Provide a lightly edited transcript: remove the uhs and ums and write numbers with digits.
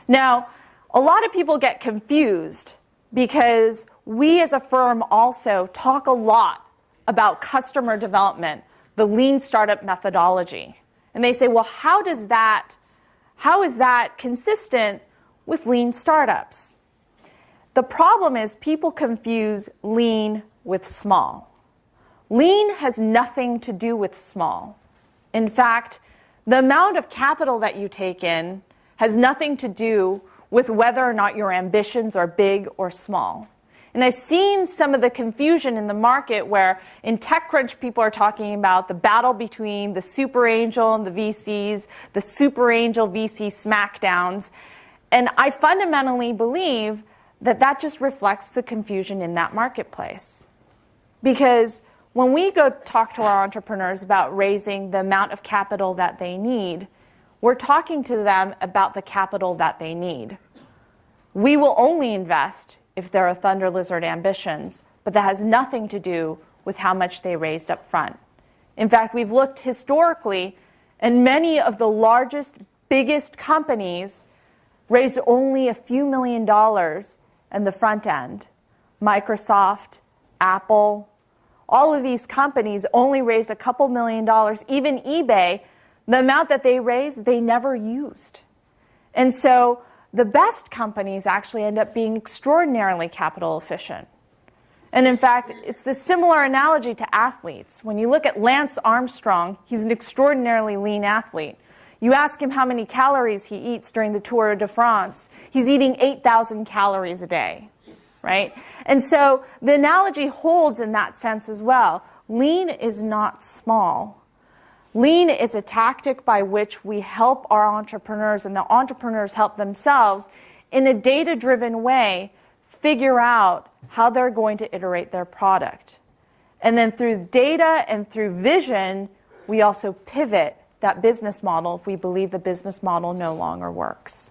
Now, a lot of people get confused because we as a firm also talk a lot about customer development, the lean startup methodology. And they say, well, how is that consistent with lean startups? The problem is people confuse lean with small. Lean has nothing to do with small. In fact, the amount of capital that you take in has nothing to do with whether or not your ambitions are big or small. And I've seen some of the confusion in the market where in TechCrunch people are talking about the battle between the super angel and the VCs, the super angel VC smackdowns. And I fundamentally believe that that just reflects the confusion in that marketplace. Because when we go talk to our entrepreneurs about raising the amount of capital that they need, we're talking to them about the capital that they need. We will only invest if there are Thunder Lizard ambitions, but that has nothing to do with how much they raised up front. In fact, we've looked historically, and many of the largest, biggest companies raised only a few $1,000,000 in the front end. Microsoft, Apple, all of these companies only raised a couple $1,000,000. Even eBay, the amount that they raised, they never used. And so the best companies actually end up being extraordinarily capital efficient. And in fact, it's the similar analogy to athletes. When you look at Lance Armstrong, he's an extraordinarily lean athlete. You ask him how many calories he eats during the Tour de France, he's eating 8,000 calories a day, right? And so the analogy holds in that sense as well. Lean is not small. Lean is a tactic by which we help our entrepreneurs and the entrepreneurs help themselves in a data-driven way figure out how they're going to iterate their product. And then through data and through vision, we also pivot that business model if we believe the business model no longer works.